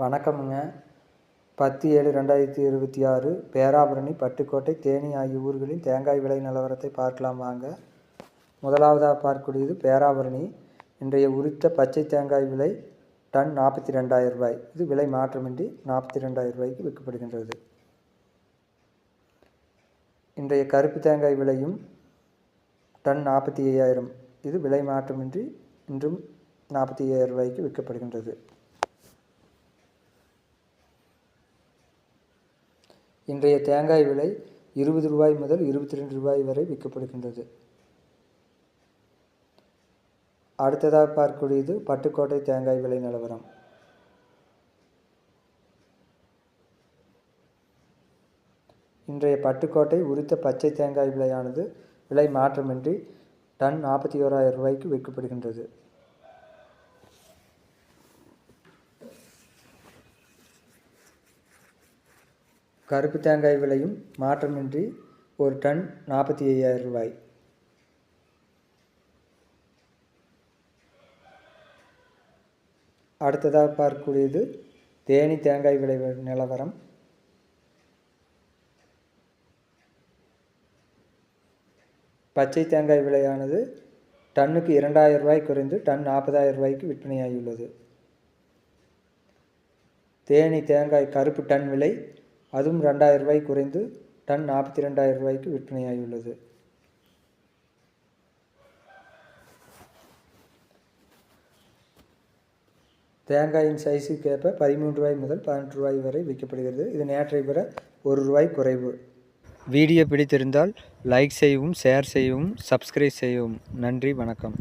வணக்கமுங்க. 10/7/2026 பேராவூரணி, பட்டுக்கோட்டை, தேனி ஆகிய ஊர்களின் தேங்காய் விலை நிலவரத்தை பார்க்கலாம் வாங்க. முதலாவதாக பார்க்கக்கூடியது பேராவூரணி. இன்றைய உரித்த பச்சை தேங்காய் விலை டன் 42,000 ரூபாய். இது விலை மாற்றமின்றி 42,000 ரூபாய்க்கு விற்கப்படுகின்றது. இன்றைய கருப்பு தேங்காய் விலையும் டன் 45,000. இது விலை மாற்றமின்றி இன்றும் 45,000 ரூபாய்க்கு விற்கப்படுகின்றது. இன்றைய தேங்காய் விலை 20 ரூபாய் முதல் 22 ரூபாய் வரை விற்கப்படுகின்றது. அடுத்ததாக பார்க்கக்கூடியது பட்டுக்கோட்டை தேங்காய் விலை நிலவரம். இன்றைய பட்டுக்கோட்டை உரித்த பச்சை தேங்காய் விலையானது விலை மாற்றமின்றி டன் 41,000 ரூபாய்க்கு விற்கப்படுகின்றது. கருப்பு தேங்காய் விலையும் மாற்றமின்றி ஒரு டன் 45,000 ரூபாய். அடுத்ததாக பார்க்கக்கூடியது தேனி தேங்காய் விலை நிலவரம். பச்சை தேங்காய் விலையானது டன்னுக்கு 2,000 ரூபாய் குறைந்து டன் 40,000 ரூபாய்க்கு விற்பனையாகியுள்ளது. தேனி தேங்காய் கருப்பு டன் விலை அதுவும் 2,000 ரூபாய் குறைந்து டன் 42,000 ரூபாய்க்கு விற்பனையாகியுள்ளது. தேங்காயின் சைஸுக்கு ஏற்ப 13 ரூபாய் முதல் 18 ரூபாய் வரை விற்கப்படுகிறது. இது நேற்றை விட 1 ரூபாய் குறைவு. வீடியோ பிடித்திருந்தால் லைக் செய்யவும், ஷேர் செய்யவும், சப்ஸ்கிரைப் செய்யவும். நன்றி, வணக்கம்.